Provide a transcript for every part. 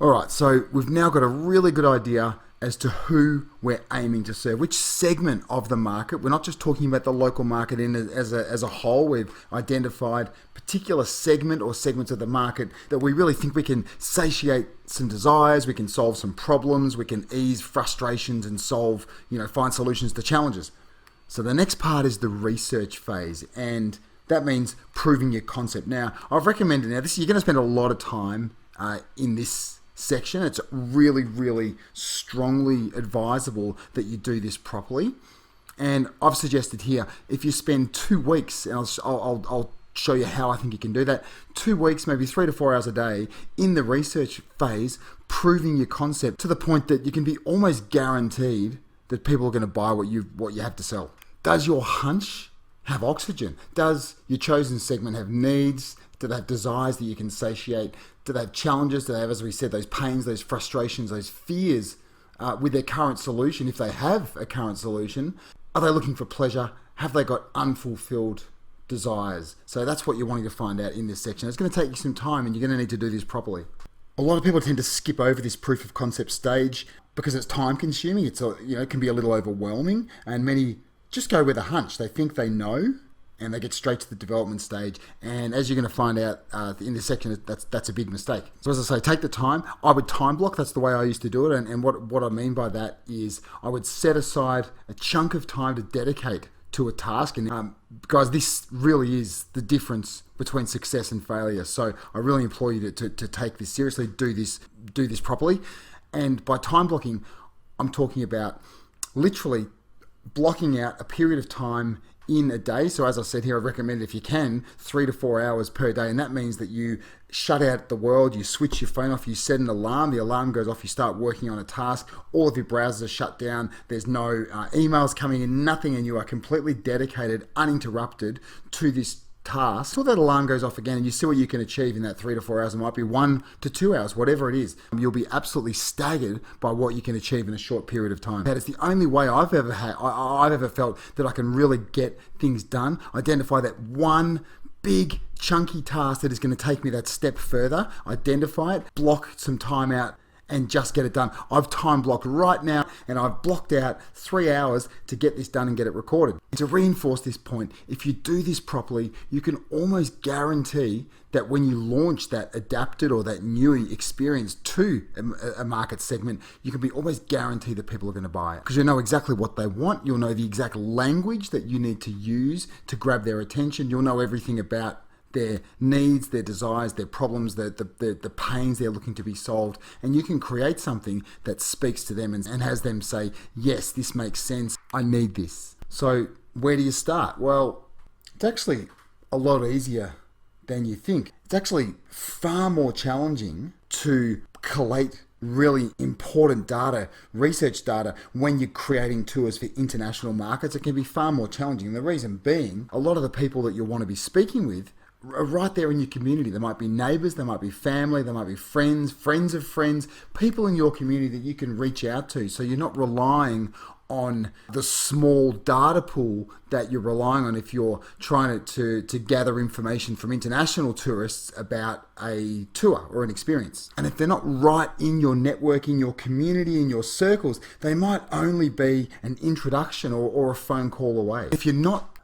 All right, so we've now got a really good idea as to who we're aiming to serve, which segment of the market. We're not just talking about the local market as a whole. We've identified particular segment or segments of the market that we really think we can satiate some desires, we can solve some problems, we can ease frustrations and solve, find solutions to challenges. So the next part is the research phase, and that means proving your concept. Now, I've recommended, you're going to spend a lot of time in this section. It's really, really strongly advisable that you do this properly. And I've suggested here, if you spend 2 weeks, and I'll show you how I think you can do that, 2 weeks, maybe 3 to 4 hours a day in the research phase, proving your concept to the point that you can be almost guaranteed that people are going to buy what you have to sell. Does your hunch have oxygen? Does your chosen segment have needs? Do they have desires that you can satiate? Do they have challenges? Do they have, as we said, those pains, those frustrations, those fears with their current solution? If they have a current solution, are they looking for pleasure? Have they got unfulfilled desires? So that's what you're wanting to find out in this section. It's going to take you some time, and you're going to need to do this properly. A lot of people tend to skip over this proof of concept stage because it's time consuming. It can be a little overwhelming, and many just go with a hunch. They think they know, and they get straight to the development stage. And as you're going to find out in this section, that's a big mistake. So as I say, take the time. I would time block. That's the way I used to do it. And what I mean by that is I would set aside a chunk of time to dedicate to a task. And guys, this really is the difference between success and failure. So I really implore you to take this seriously, do this properly. And by time blocking, I'm talking about literally blocking out a period of time in a day. So as I said here, I recommend, if you can, 3 to 4 hours per day. And that means that you shut out the world, you switch your phone off, you set an alarm, the alarm goes off, you start working on a task, all of your browsers are shut down, there's no emails coming in, nothing, and you are completely dedicated, uninterrupted to this task until that alarm goes off again, and you see what you can achieve in that 3 to 4 hours. It might be 1 to 2 hours, whatever it is. You'll be absolutely staggered by what you can achieve in a short period of time. That is the only way I've ever felt that I can really get things done. Identify that one big chunky task that is going to take me that step further, identify it, block some time out, and just get it done. I've time blocked right now, and I've blocked out 3 hours to get this done and get it recorded. And to reinforce this point, if you do this properly, you can almost guarantee that when you launch that adapted or that new experience to a market segment, you can be almost guaranteed that people are going to buy it. Because you'll know exactly what they want. You'll know the exact language that you need to use to grab their attention. You'll know everything about their needs, their desires, their problems, the pains they're looking to be solved. And you can create something that speaks to them and has them say, yes, this makes sense. I need this. So where do you start? Well, it's actually a lot easier than you think. It's actually far more challenging to collate really important data, research data, when you're creating tours for international markets. It can be far more challenging. And the reason being, a lot of the people that you'll want to be speaking with are right there in your community. There might be neighbors, there might be family, there might be friends, friends of friends, people in your community that you can reach out to. So you're not relying on the small data pool that you're relying on if you're trying to gather information from international tourists about a tour or an experience. And if they're not right in your network, in your community, in your circles, they might only be an introduction or a phone call away. If you're not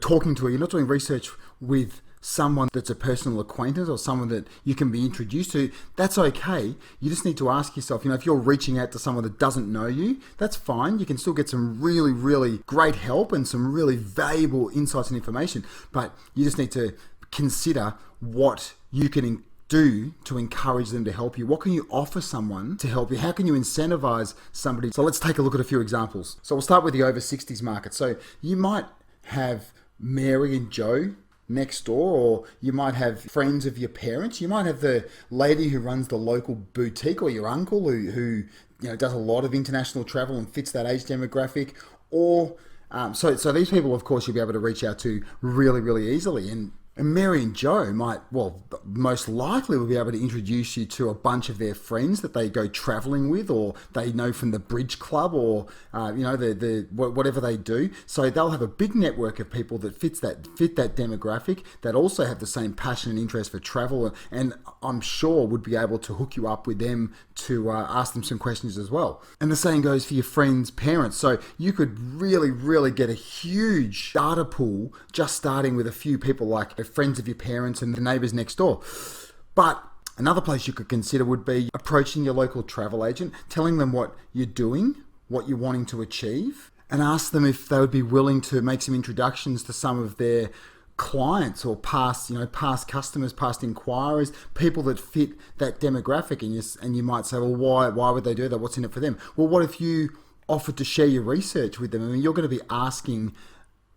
talking to, you're not doing research with someone that's a personal acquaintance or someone that you can be introduced to, that's okay. You just need to ask yourself, if you're reaching out to someone that doesn't know you, that's fine. You can still get some really, really great help and some really valuable insights and information, but you just need to consider what you can do to encourage them to help you. What can you offer someone to help you? How can you incentivize somebody? So let's take a look at a few examples. So we'll start with the over 60s market. So you might have Mary and Joe next door, or you might have friends of your parents. You might have the lady who runs the local boutique, or your uncle who does a lot of international travel and fits that age demographic. Or so these people, of course, you'll be able to reach out to really, really easily. And And Mary and Joe might, well, most likely will be able to introduce you to a bunch of their friends that they go traveling with, or they know from the bridge club, or whatever they do. So they'll have a big network of people that fit that demographic, that also have the same passion and interest for travel, and I'm sure would be able to hook you up with them to ask them some questions as well. And the same goes for your friends' parents. So you could really, really get a huge data pool just starting with a few people, like friends of your parents and the neighbours next door. But another place you could consider would be approaching your local travel agent, telling them what you're doing, what you're wanting to achieve, and ask them if they would be willing to make some introductions to some of their clients or past customers, past inquiries, people that fit that demographic. And you might say, well, why would they do that? What's in it for them? Well, what if you offered to share your research with them? I mean, you're going to be asking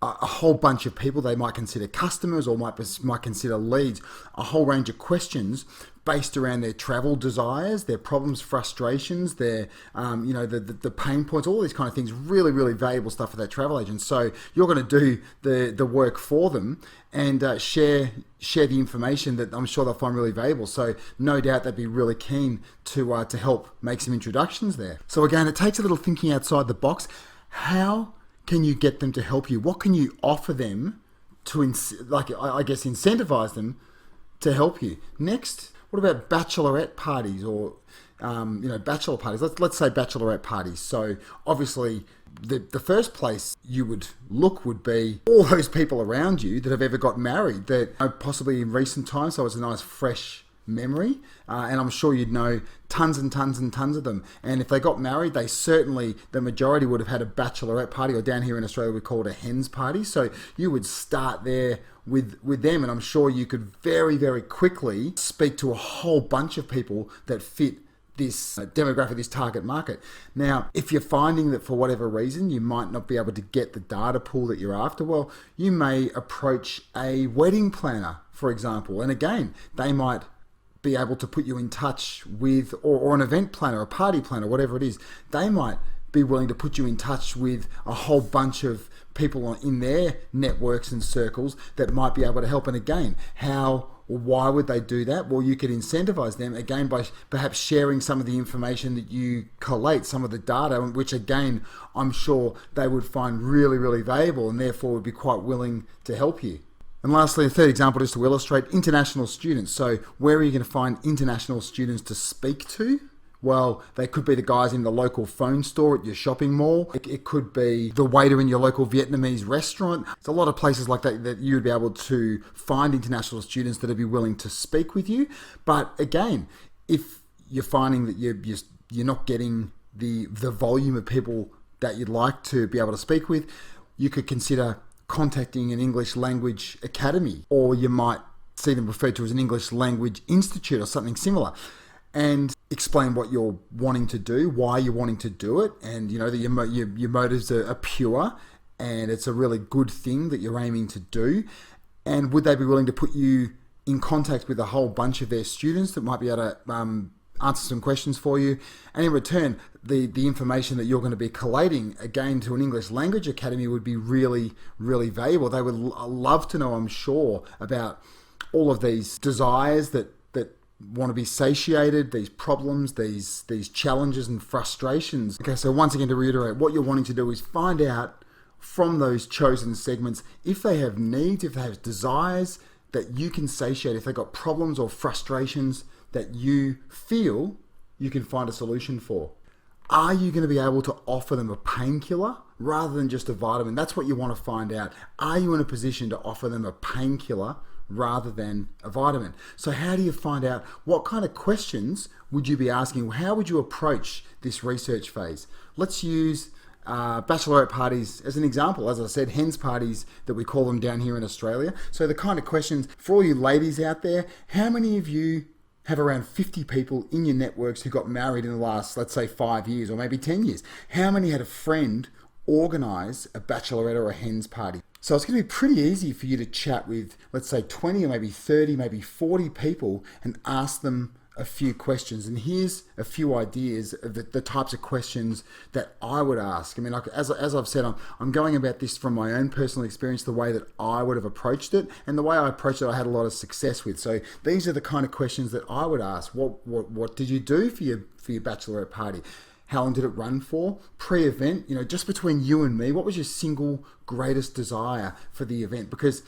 a whole bunch of people they might consider customers or might consider leads, a whole range of questions based around their travel desires, their problems, frustrations, their the pain points, all these kind of things. Really, really valuable stuff for that travel agent. So you're going to do the work for them and share the information that I'm sure they'll find really valuable. So no doubt they'd be really keen to help make some introductions there. So again, it takes a little thinking outside the box. How can you get them to help you? What can you offer them to, incentivize them to help you? Next, what about bachelorette parties or, bachelor parties? Let's say bachelorette parties. So obviously, the first place you would look would be all those people around you that have ever got married, that possibly in recent times, so it's a nice fresh memory, and I'm sure you'd know tons and tons and tons of them. And if they got married, the majority would have had a bachelorette party, or down here in Australia we call it a hens party. So you would start there with them, and I'm sure you could very, very quickly speak to a whole bunch of people that fit this demographic, this target market. Now, if you're finding that for whatever reason you might not be able to get the data pool that you're after, well, you may approach a wedding planner, for example, and again, they might be able to put you in touch with, or an event planner, a party planner, whatever it is. They might be willing to put you in touch with a whole bunch of people in their networks and circles that might be able to help. And again, why would they do that? Well, you could incentivize them again by perhaps sharing some of the information that you collate, some of the data, which again, I'm sure they would find really, really valuable, and therefore would be quite willing to help you. And lastly, a third example just to illustrate international students. So where are you going to find international students to speak to? Well, they could be the guys in the local phone store at your shopping mall. It could be the waiter in your local Vietnamese restaurant. There's a lot of places like that you would be able to find international students that would be willing to speak with you. But again, if you're finding that you're not getting the volume of people that you'd like to be able to speak with, you could consider contacting an English language academy, or you might see them referred to as an English language institute or something similar, and explain what you're wanting to do, why you're wanting to do it, and that your motives are pure and it's a really good thing that you're aiming to do. And would they be willing to put you in contact with a whole bunch of their students that might be able to answer some questions for you, and in return the information that you're going to be collating again to an English language academy would be really, really valuable. They would love to know, I'm sure, about all of these desires that want to be satiated, these problems, these challenges and frustrations. Okay, so once again, to reiterate, what you're wanting to do is find out from those chosen segments if they have needs, if they have desires that you can satiate, if they've got problems or frustrations that you feel you can find a solution for. Are you going to be able to offer them a painkiller rather than just a vitamin? That's what you want to find out. Are you in a position to offer them a painkiller rather than a vitamin? So how do you find out? What kind of questions would you be asking? How would you approach this research phase? Let's use bachelorette parties as an example. As I said, hens parties that we call them down here in Australia. So the kind of questions for all you ladies out there, how many of you have around 50 people in your networks who got married in the last, let's say, 5 years or maybe 10 years? How many had a friend organize a bachelorette or a hens party? So it's going to be pretty easy for you to chat with, let's say, 20 or maybe 30, maybe 40 people and ask them a few questions, and here's a few ideas of the types of questions that I would ask. I mean, like, as I've said, I'm going about this from my own personal experience, the way that I would have approached it, and the way I approached it I had a lot of success with. So these are the kind of questions that I would ask. What did you do for your bachelorette party? How long did it run for? Pre-event, just between you and me, what was your single greatest desire for the event? Because,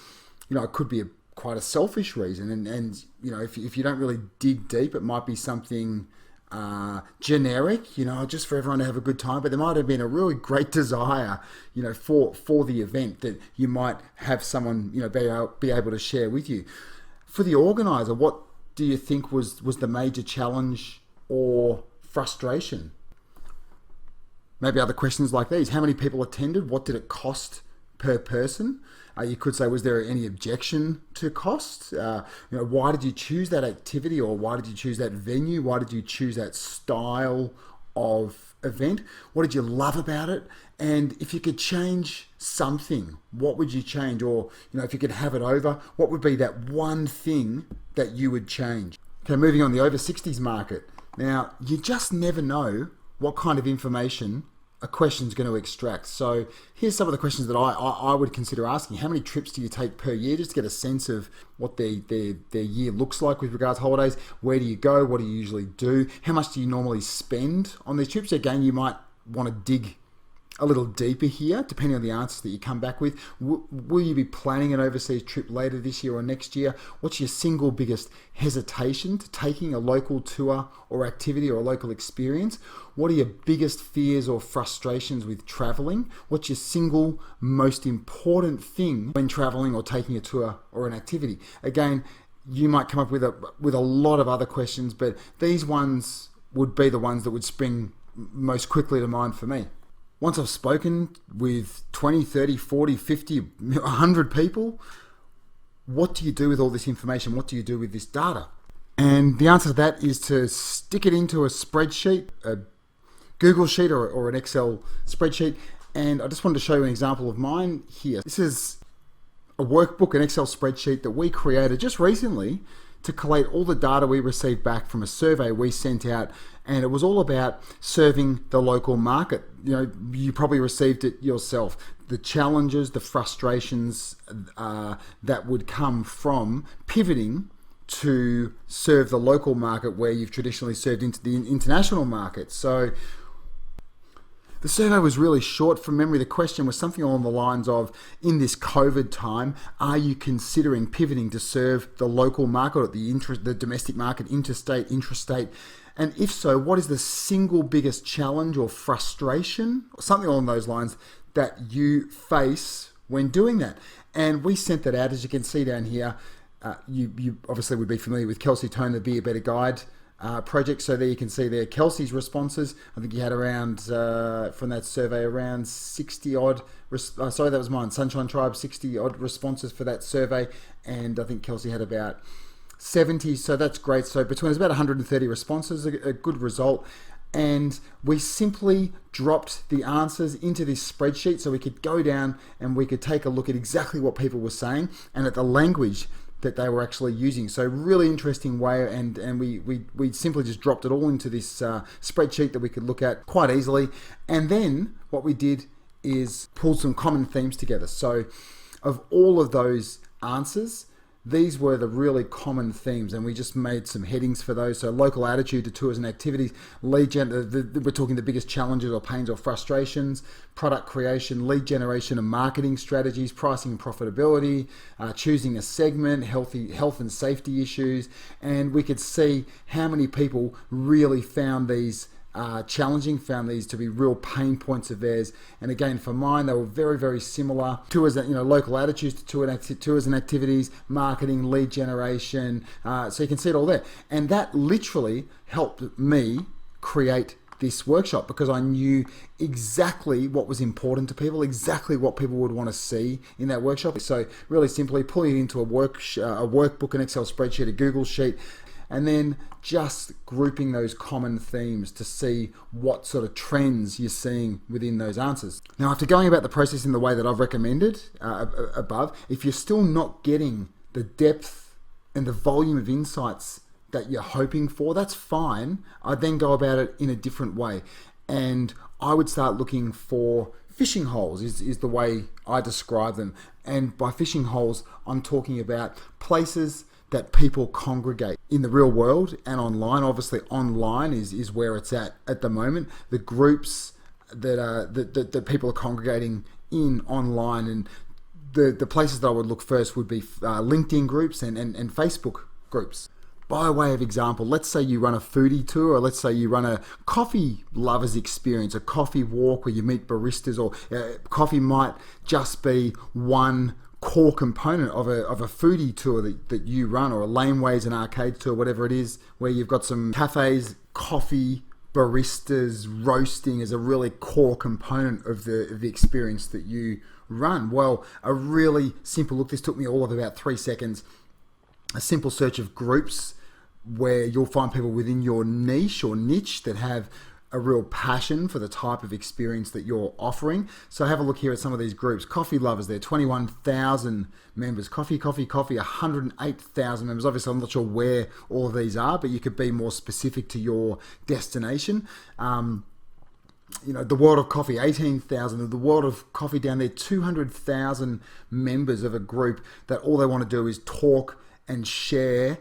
it could be quite a selfish reason. And if you don't really dig deep, it might be something generic, just for everyone to have a good time. But there might have been a really great desire, for the event that you might have someone, be able to share with you. For the organizer, what do you think was the major challenge or frustration? Maybe other questions like these. How many people attended? What did it cost per person? You could say, was there any objection to cost? Why did you choose that activity, or why did you choose that venue? Why did you choose that style of event? What did you love about it? And if you could change something, what would you change? Or, if you could have it over, what would be that one thing that you would change? Okay, moving on, the over 60s market. Now, you just never know what kind of information a question's going to extract. So here's some of the questions that I would consider asking. How many trips do you take per year, just to get a sense of what their year looks like with regards to holidays? Where do you go? What do you usually do? How much do you normally spend on these trips? Again, you might want to dig a little deeper here, depending on the answers that you come back with. Will you be planning an overseas trip later this year or next year? What's your single biggest hesitation to taking a local tour or activity or a local experience? What are your biggest fears or frustrations with traveling? What's your single most important thing when traveling or taking a tour or an activity? Again, you might come up with a lot of other questions, but these ones would be the ones that would spring most quickly to mind for me. Once I've spoken with 20, 30, 40, 50, 100 people, what do you do with all this information? What do you do with this data? And the answer to that is to stick it into a spreadsheet, a Google Sheet or an Excel spreadsheet. And I just wanted to show you an example of mine here. This is a workbook, an Excel spreadsheet that we created just recently to collate all the data we received back from a survey we sent out, and it was all about serving the local market. You probably received it yourself. The challenges, the frustrations that would come from pivoting to serve the local market where you've traditionally served into the international market. So the survey was really short from memory. The question was something along the lines of, in this COVID time, are you considering pivoting to serve the local market, or the domestic market, interstate, intrastate? And if so, what is the single biggest challenge or frustration, or something along those lines, that you face when doing that? And we sent that out, as you can see down here. You obviously would be familiar with Kelsey Tone, the Be a Better Guide project. So there you can see there Kelsey's responses. I think he had around, from that survey, around 60 odd, sorry, that was mine, Sunshine Tribe, 60 odd responses for that survey. And I think Kelsey had about 70, so that's great. So between, it's about 130 responses, a good result. And we simply dropped the answers into this spreadsheet so we could go down and we could take a look at exactly what people were saying and at the language that they were actually using. So really interesting way, and we simply just dropped it all into this spreadsheet that we could look at quite easily. And then what we did is pull some common themes together. So of all of those answers, these were the really common themes, and we just made some headings for those. So local attitude to tours and activities, lead gen, we're talking the biggest challenges or pains or frustrations, product creation, lead generation and marketing strategies, pricing and profitability, choosing a segment, health and safety issues. And we could see how many people really found these challenging, found these to be real pain points of theirs. And again, for mine, they were very, very similar. Tours, local attitudes to tours and activities, marketing, lead generation. So you can see it all there. And that literally helped me create this workshop, because I knew exactly what was important to people, exactly what people would want to see in that workshop. So really simply pulling it into a workbook, an Excel spreadsheet, a Google Sheet, and then just grouping those common themes to see what sort of trends you're seeing within those answers. Now, after going about the process in the way that I've recommended above, if you're still not getting the depth and the volume of insights that you're hoping for, that's fine. I then go about it in a different way. And I would start looking for fishing holes is the way I describe them. And by fishing holes, I'm talking about places that people congregate in the real world and online. Obviously, online is where it's at the moment. The groups that people are congregating in online, and the places that I would look first would be LinkedIn groups and Facebook groups. By way of example, let's say you run a foodie tour, or let's say you run a coffee lovers experience, a coffee walk where you meet baristas, or coffee might just be one core component of a foodie tour that you run, or a laneways and arcades tour, whatever it is, where you've got some cafes, coffee, baristas, roasting as a really core component of the experience that you run. Well, a really simple look, this took me all of about 3 seconds, a simple search of groups where you'll find people within your niche or niche that have a real passion for the type of experience that you're offering. So have a look here at some of these groups. Coffee lovers, there 21,000 members. Coffee, 108,000 members. Obviously, I'm not sure where all of these are, but you could be more specific to your destination. The World of Coffee, 18,000. The World of Coffee down there, 200,000 members of a group that all they want to do is talk and share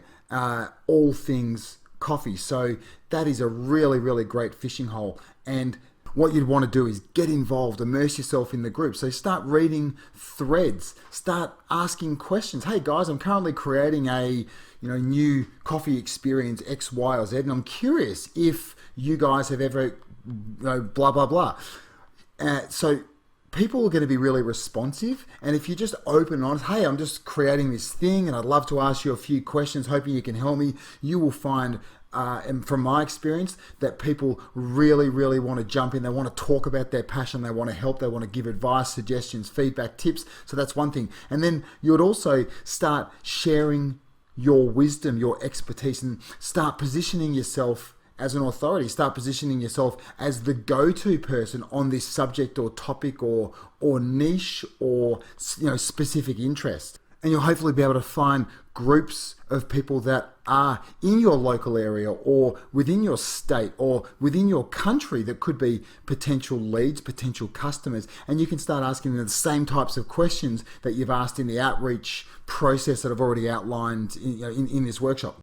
all things coffee. So that is a really, really great fishing hole. And what you'd want to do is get involved, immerse yourself in the group. So start reading threads, start asking questions. Hey guys, I'm currently creating a new coffee experience X, Y, or Z, and I'm curious if you guys have ever blah blah blah. So people are going to be really responsive, and if you're just open and honest, hey, I'm just creating this thing and I'd love to ask you a few questions, hoping you can help me, you will find, and from my experience, that people really, really want to jump in. They want to talk about their passion, they want to help, they want to give advice, suggestions, feedback, tips. So that's one thing. And then you would also start sharing your wisdom, your expertise, and start positioning yourself as an authority. Start positioning yourself as the go-to person on this subject or topic or niche or specific interest. And you'll hopefully be able to find groups of people that are in your local area or within your state or within your country that could be potential leads, potential customers. And you can start asking them the same types of questions that you've asked in the outreach process that I've already outlined in this workshop.